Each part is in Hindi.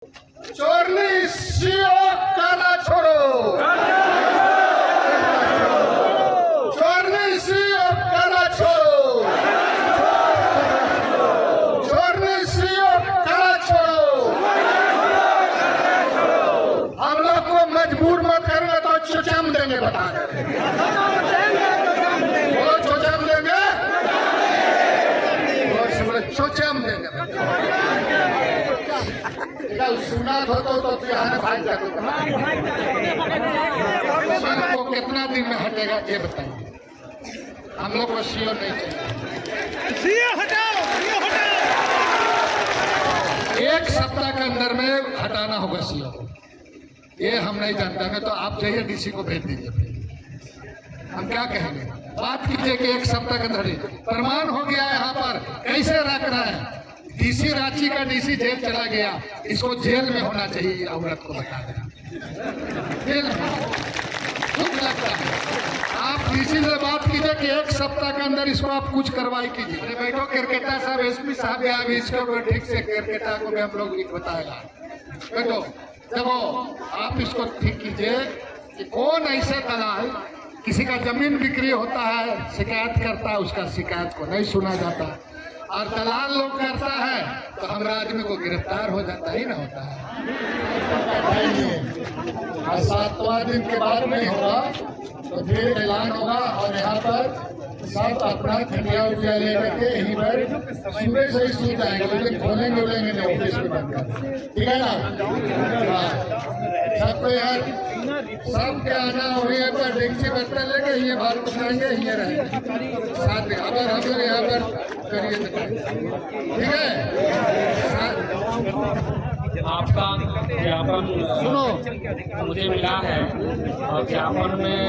चोरनी सीओ काला छोड़ो, चोरनी सीओ काला छोड़ो, चोरनी सीओ काला छोड़ो। हम लोग को मजबूर मत करना तो चुचम देंगे, बता बोलो चुचम देंगे, चुचम देंगे। कल सुना तो भाग जाते को कितना दिन में हटेगा ये बताइए। हम लोग को सीओ नहीं चाहिए, सीओ हटाओ, सीओ हटाओ। 1 सप्ताह के अंदर में हटाना होगा सीओ को। ये हम नहीं जानते हैं, तो आप जाइए डीसी को भेज दीजिए। हम क्या कहेंगे, बात कीजिए कि 1 सप्ताह के अंदर प्रमाण हो गया यहाँ पर कैसे रखना है। डीसी रांची का डीसी जेल चला गया, इसको जेल में होना चाहिए। औरत को बता देना जेल में दुख लगता है। आप डीसी से बात कीजिए कि 1 सप्ताह के अंदर इसको आप कुछ कार्रवाई कीजिए। अरे बैठो केरकेटा साहब, एसपी साहब या इसको ठीक से केरकेटा को भी हम लोग बताएगा। बैठो देखो, आप इसको ठीक कीजिए कि कौन ऐसे दलाल किसी का जमीन बिक्री होता है, शिकायत करता है, उसका शिकायत को नहीं सुना जाता, और दलाल लोग करता है तो हमारा आदमी को गिरफ्तार हो जाता ही ना होता है। और 7वां दिन के बाद नहीं होगा तो फिर ऐलान होगा, और यहाँ पर सब अपना खटिया उटिया लेकर के यहीं पर सुबह से ही सो जाएंगे, लेकिन खोलेंगे उलेंगे नहीं, ऑफिस में बंद कर, ठीक है ना। सबको यार सबके आना हो रही पर डेक्सी बर्तन लेके ये बाहर पकड़ेंगे, ये रहेंगे साथ में। अगर हम लोग यहाँ पर करिए ठीक है। आपका ज्ञापन सुनो मुझे मिला है, और ज्ञापन में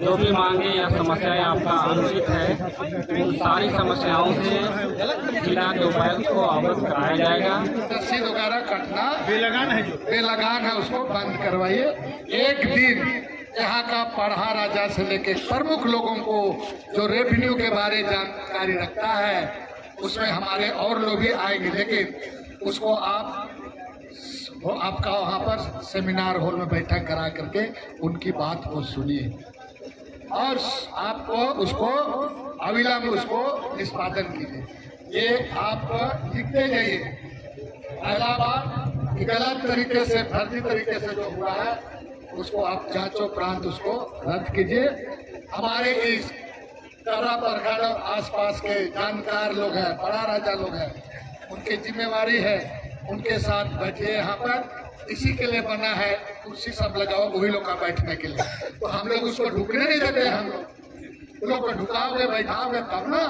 जो भी मांगे या समस्याएं आपका अनुचित है, उन सारी समस्याओं से जिला के उपायुक्त को अवगत कराया जाएगा। रसीद वगैरह कटना बेलगान है, उसको बंद करवाइए। एक दिन यहाँ का पढ़ा राजा से लेके प्रमुख लोगों को जो रेवेन्यू के बारे जानकारी रखता है, उसमें हमारे और लोग भी आएंगे, लेकिन उसको आपका वहाँ पर सेमिनार हॉल में बैठक करा करके उनकी बात को सुनिए, और आपको उसको अविलंब उसको निष्पादन कीजिए। ये आप लिखते जाइए। पहला बात कि गलत तरीके से, फर्जी तरीके से जो हुआ है उसको आप जांचों प्रांत उसको रद्द कीजिए। हमारे इस तरह प्रखंड आसपास के जानकार लोग हैं, बड़ा राजा लोग हैं, उनकी जिम्मेवारी है, उनके साथ बैठिए। यहाँ पर इसी के लिए बना है, कुर्सी सब लगाओ वही लोग का बैठने के लिए, तो हम लोग उसको ढुकने नहीं देते। हम लोग को ढुकाओगे बैठाओगे तब ना,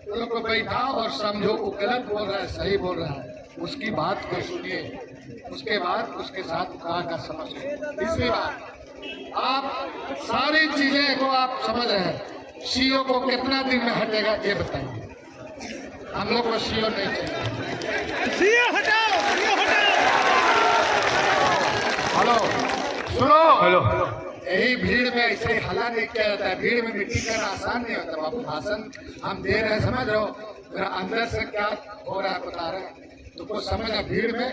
उन लोग को बैठाओ और समझो वो गलत बोल रहा है सही बोल रहा है, उसकी बात को सुनिए, उसके बाद उसके साथ का समझिए। तीसरी बात, आप सारी चीजें को आप समझ रहे हैं। सीओ को कितना दिन में हटेगा ये बताइए। हम लोग को सीओ नहीं चाहिए, सीओ हटाओ, सीओ हटाओ। हेलो सुनो, हेलो, यही भीड़ में ऐसे ही हल्ला नहीं किया जाता है। भीड़ में मीटिंग करना आसान नहीं होता। बाबू भाषण हम दे रहे हैं, समझ रहे हो, मेरा अंदर से क्या हो रहा है बता रहे हैं, तो कुछ समझना। भीड़ में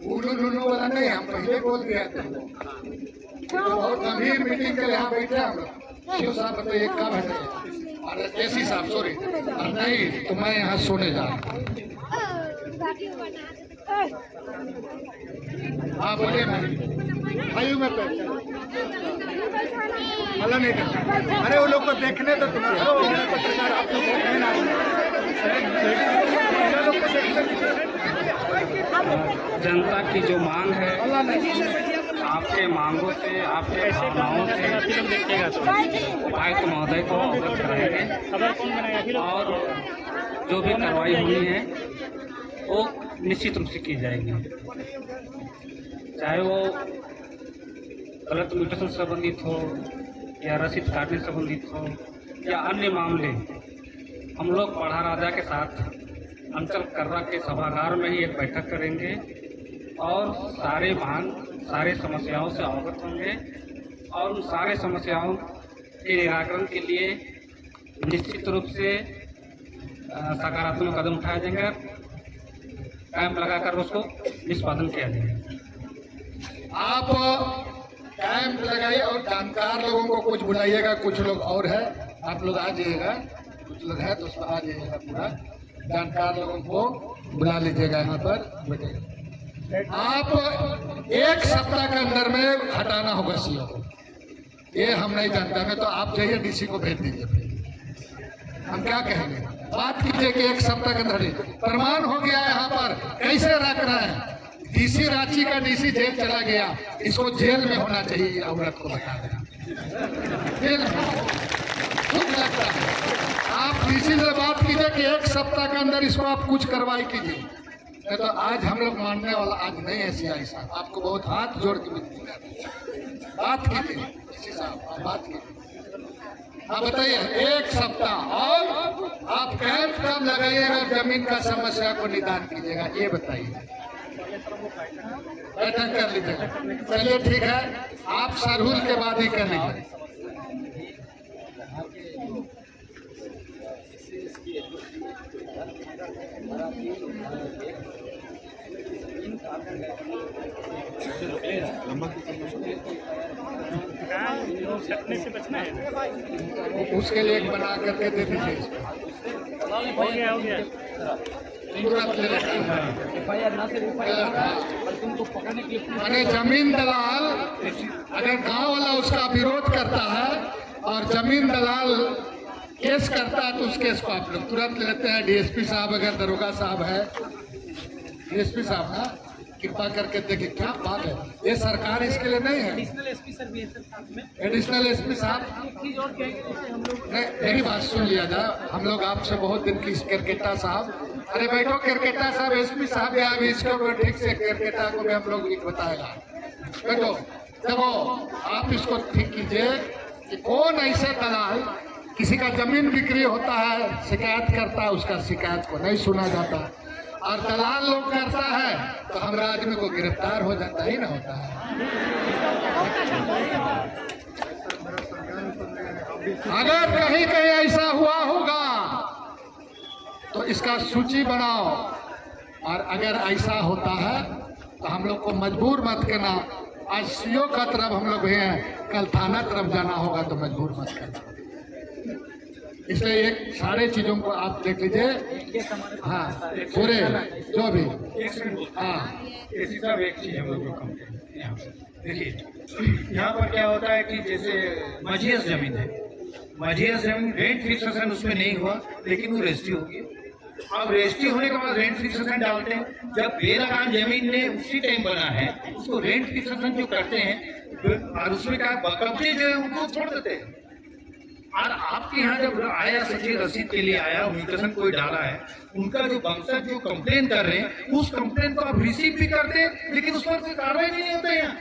उलू लुलू वाला नहीं, हम पहले बोल दिया था। तो बहुत गंभीर मीटिंग के लिए यहाँ बैठे हम लोग। शिव साहब बताइए कब हटे, और केसी साहब सॉरी, और नहीं तो मैं यहाँ सोने जा रहा हूँ। हाँ बोलिए भाई, मैं हल्ला नहीं करता। अरे वो लोग को देखने तो तुम पत्रकार आप जनता की जो मांग है, आपके मांगों से, आपके भावनाओं से उपायुक्त महोदय को अवगत कराएंगे, और जो भी कार्रवाई होनी है वो निश्चित रूप से की जाएगी। चाहे वो गलत म्यूटेशन से संबंधित हो, या रसीद काटने से संबंधित हो, या अन्य मामले, हम लोग पढ़ा राजा के साथ अंचल कर्रा के सभागार में ही एक बैठक करेंगे, और सारे सारे समस्याओं से अवगत होंगे, और उन सारे समस्याओं के निराकरण के लिए निश्चित रूप से सकारात्मक कदम उठाए जाएंगे। कैंप लगाकर उसको निष्पादन किया जाए। आप कैंप लगाइए और जानकार लोगों को कुछ बुलाइएगा, कुछ लोग और है, आप लोग आ जाइएगा, कुछ लोग है तो उसमें आ जाइएगा, पूरा जानकार लोगों को बुला लीजिएगा यहाँ पर बैठेगा। आप एक सप्ताह के अंदर में हटाना होगा सीओ को, ये हम नहीं जानते, मैं तो आप जाइए डीसी को भेज दीजिए, फिर हम क्या कहेंगे, बात कीजिए कि एक सप्ताह के अंदर प्रमाण हो गया यहाँ पर कैसे रख रहे हैं। डीसी रांची का डीसी जेल चला गया, इसको जेल में होना चाहिए, औरत को बता देना जेल में खुद लगता है। आप डीसी से बात कीजिए कि एक सप्ताह के अंदर इसको आप कुछ कार्रवाई कीजिए, नहीं तो आज हम लोग मानने वाला आज नहीं है सीआई साहब, आपको बहुत हाथ जोड़ के विनती करते हैं, बात कीजिए डीसी साहब, आप बात कीजिए। आप बताइए एक सप्ताह और आप कैंप कब लगाइएगा, जमीन का समस्या को निदान कीजिएगा, ये बताइए, बैठक कर लीजिएगा। चलिए ठीक है, आप सरहुल के बाद ही कर लीजिए। सकने से बचना है, उसके लिए एक बना करके दे दीजिए, हो गया तुरंत ले लेते हैं। माने जमीन दलाल अगर गांव वाला उसका विरोध करता है और जमीन दलाल केस करता है तो उस केस को आप लोग तुरंत ले लेते हैं। डीएसपी साहब अगर दरोगा साहब है, डीएसपी साहब ना कृपा करके देखिए क्या बात है, ये सरकार इसके लिए नहीं है। एडिशनल एसपी सर भी है सर साथ में। एडिशनल एसपी साहब एक चीज और कहेंगे, जैसे हम लोग नहीं, मेरी बात सुन लिया जाए, हम लोग आपसे बहुत दिन की क्रिकेटा साहब, अरे बैठो क्रिकेटा साहब, एसपी साहब या अभी इसको ठीक से क्रिकेटा को भी हम लोग बताएगा। बैठो देखो, आप इसको ठीक कीजिए कि कौन ऐसे दलाल किसी का जमीन बिक्री होता है, शिकायत करता है, उसका शिकायत को नहीं सुना जाता, और दलाल लोग करता है तो हमारा आदमी को गिरफ्तार हो जाता ही ना होता है। अगर कहीं कहीं ऐसा हुआ होगा तो इसका सूची बनाओ, और अगर ऐसा होता है तो हम लोग को मजबूर मत करना। आज सीओ का तरफ हम लोग भी हैं, कल थाना तरफ जाना होगा तो मजबूर मत करना। इसलिए एक सारे चीजों को आप देख लीजिए। हाँ पूरे जो भी हाँ ऐसी सब एक चीज हम लोग को कंप्लेन यहाँ पे देखिए, यहाँ पर क्या होता है कि जैसे मजियस जमीन है, मजियस जमीन रेंट फिक्सेशन उसमें नहीं हुआ लेकिन वो रजिस्ट्री होगी। अब रजिस्ट्री होने के बाद रेंट फिक्सेशन डालते हैं, जब बेलगाम जमीन ने उसी टाइम बना है उसको रेंट फिक्सेशन जो करते हैं और उसमें क्या कब्जे जो है उनको छोड़ देते हैं। और आपके यहाँ जब आया सचिव रसीद के लिए आया, म्यूटेशन कोई डाला है, उनका जो वंशज जो कंप्लेन कर रहे हैं उस कंप्लेन को आप रिसीव भी करते हैं लेकिन उस पर कोई कार्रवाई नहीं होता है यहाँ।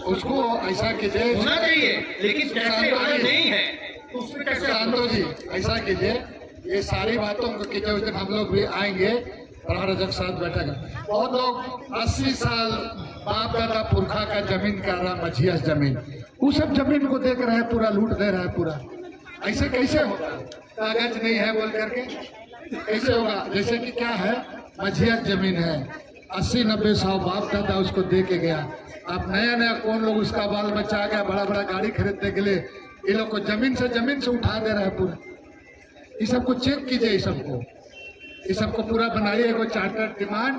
उसको ऐसा कीजिए, होना चाहिए लेकिन कैसे आगे नहीं है तो उसमें कैसे शांतो जी ऐसा कीजिए, ये सारी बातों को कीजिए। उस दिन हम लोग भी आएंगे, प्रहरजक साथ बैठेगा। बहुत लोग 80 साल बाप दादा पुरखा का जमीन कर रहा, मझियस जमीन, वो सब जमीन को देख रहे हैं, पूरा लूट दे रहा है पूरा। ऐसे कैसे होगा, कागज नहीं है बोल करके कैसे होगा। जैसे कि क्या है, मझियस जमीन है, 80-90 100 बाप दादा उसको दे के गया, अब नया नया कौन लोग उसका बाल बच्चा आ गया, बड़ा बड़ा गाड़ी खरीदने के लिए ये लोग को जमीन से उठा दे रहा है पूरा। ये सबको चेक कीजिए, ये सबको पूरा बनाइए, को चार्टर डिमांड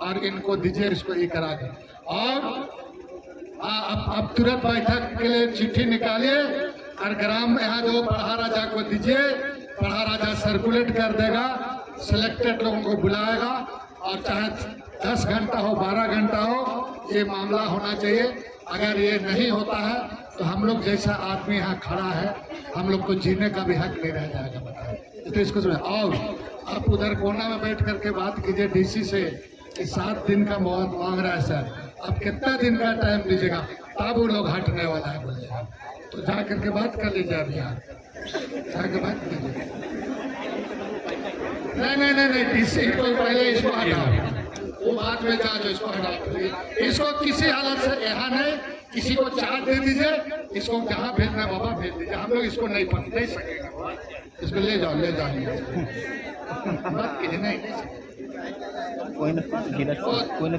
और इनको दीजिए, इसको ये करा के। और अब तुरंत बैठक के लिए चिट्ठी निकालिए और ग्राम यहाँ जो पढ़ा राजा को दीजिए, पढ़ा राजा सर्कुलेट कर देगा, सिलेक्टेड लोगों को बुलाएगा, और चाहे 10 घंटा हो 12 घंटा हो ये मामला होना चाहिए। अगर ये नहीं होता है तो हम लोग जैसा आदमी यहाँ खड़ा है, हम लोग को जीने का भी हक नहीं रह जाएगा, बताए तो इसको सुनिए। और आप उधर कोना में बैठ करके बात कीजिए डीसी से कि 7 दिन का मौत मांग रहा है सर, अब कितना दिन का टाइम लीजिएगा, तब वो लोग हटने वाला है बोलिए। तो जा करके बात कर लीजिए, अभी यहाँ जाके बात कीजिए। नहीं डीसी को पहले इसको हटाओ, वो बाद में जाओ, इसको हटाओ। इसको किसी हालत से यहाँ नहीं, किसी को चार्ज दे दीजिए, इसको जहाँ भेजना है बाबा भेज दीजिए, हम लोग इसको नहीं पकड़ नहीं सकेगा। इसको ले जाओ मत कीजिए नहीं।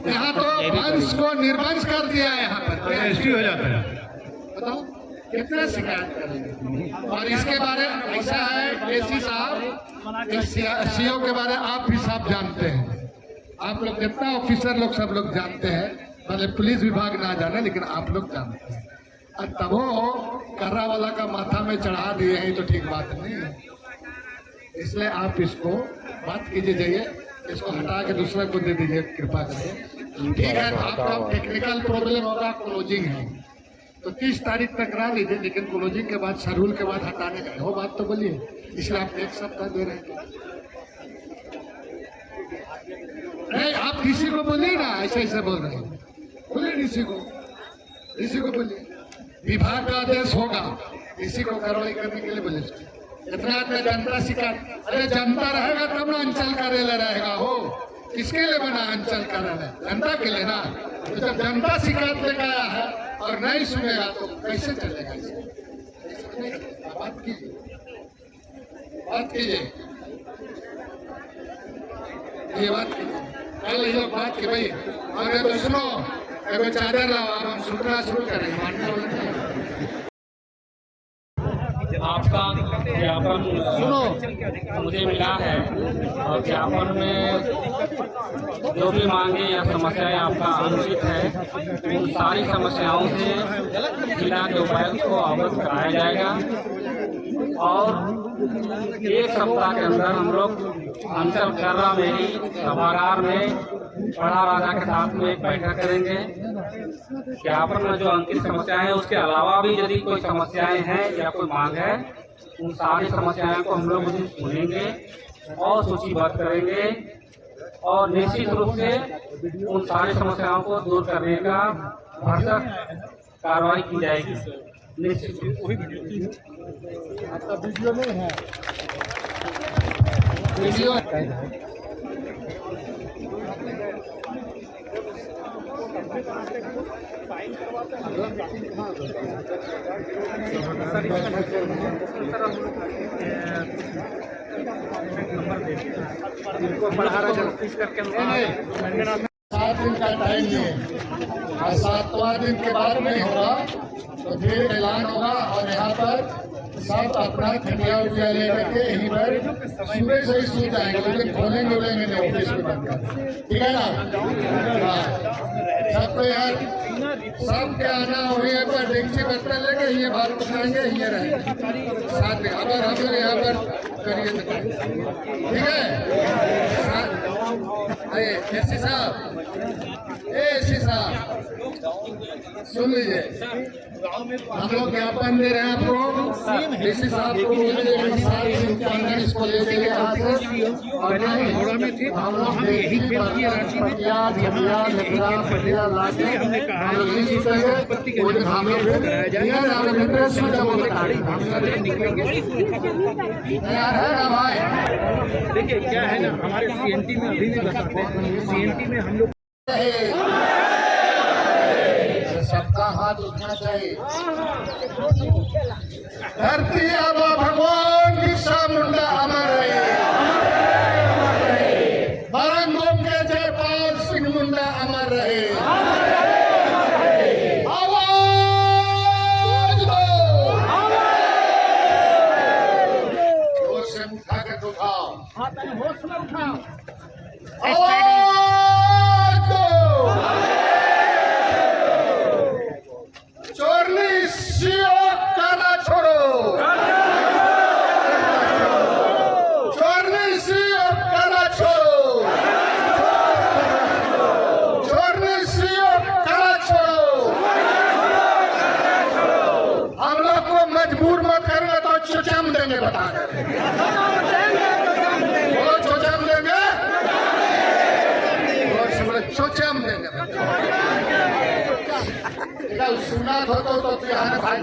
यहाँ तो वंश को निर्वंश कर दिया है यहाँ पर। रजिस्ट्री हो जाता है। बताओ कितना शिकायत करेंगे। और इसके बारे में ऐसा है केसी साहब, सीओ के बारे में आप भी साहब जानते हैं। आप लोग जितना ऑफिसर लोग सब लोग जानते हैं, भले पुलिस विभाग ना जाने लेकिन आप लोग जानते हैं। और तब वो कर्रा वाला का माथा में चढ़ा दिए हैं तो ठीक बात नहीं है। इसलिए आप इसको बात कीजिए, जाइए इसको हटा के दूसरे को दे दीजिए कृपा करके। ठीक है, आपका टेक्निकल प्रॉब्लम होगा, क्लोजिंग है तो 30 तारीख तक करा लीजिए, लेकिन क्लोजिंग के बाद शेड्यूल के बाद हटाने का वो बात तो बोलिए। इसलिए आप 1 सप्ताह दे रहे हैं। नहीं आप किसी को बोलिए ना, ऐसे ऐसे बोल रहे हैं, बोलिए किसी को बोलिए। विभाग का आदेश होगा, इसी को कार्रवाई करने के लिए बोले। इतना जनता शिकायत, अरे जनता रहेगा तब ना अंचल कार्यालय रहेगा। हो किसके लिए बना अंचल कार्यालय? जनता के लिए ना। तो जब जनता शिकायत लेकर आया है और नहीं सुनेगा तो कैसे चलेगा? बात कीजिए ये बात कल ये लोग बात की भाई। अरे तो सुनो, अगर चादर लाओ, अब हम सूत्रा शुरू करेंगे। आपका ज्ञापन सुनो मुझे मिला है और ज्ञापन में जो भी मांगे या समस्याएं आपका अनुचित है, उन सारी समस्याओं से जिला के उपायुक्त को अवगत कराया जाएगा और 1 सप्ताह के अंदर हम लोग अंचल कर्रा में ही सभागार में बड़ा राजा के साथ में एक बैठक करेंगे। ज्ञापन में जो अंकित समस्याएं हैं उसके अलावा भी यदि कोई समस्याएं हैं या कोई मांग है, उन सारी समस्याओं को हम लोग उस दिन सुनेंगे और सूचीबद्ध करेंगे और निश्चित रूप से उन सारी समस्याओं को दूर करने का भरसक कार्रवाई की जाएगी। निश्चित आपका वीडियो नहीं है, वीडियो इनको बढ़ा रहा करके 7 दिन का टाइम दिए और 7वां दिन के बाद नहीं होगा तो फिर ऐलान होगा। और यहाँ पर सब अपना खटिया उटिया लेकर के यहीं पर सुबह से ही सो जाएंगे, लेकिन खोलेंगे नहीं ऑफिस में बंद कर। ठीक है ना? हाँ, सबको यार सबके आना हो यहाँ पर डेक्ची बर्तन लेके ये बात पकड़ेंगे, ये रहेंगे 7 दिन। अगर हम लोग यहाँ पर करिए तो ठीक है। एसी साहब सुन लीजिए, हम लोग ज्ञापन दे रहे हैं आपको। डीसी साहब को इसको ले चले यहाँ से और हम लोग यही तैयार है ना भाई? देखिए क्या है ना, हमारे CNT में अभी भी बताते हैं, CNT में हम लोग सबका हाथ उठना चाहिए। धरती आबा भगवान बिरसा मुंडा अमर रहे, बरन भूम के जयपाल सिंह मुंडा अमर रहे। आवाज दो, जोर से उठा के उठाओ, आवाज दो। चोरनी सीओ काला छोड़ो, चोरनी सीओ काला छोड़ो, चोरनी सीओ काला छोड़ो। हम लोग को मजबूर मत करना तो चुचम देंगे, बता बोलो चुचम देंगे, चुचम देंगे। सुना तो यहाँ भाई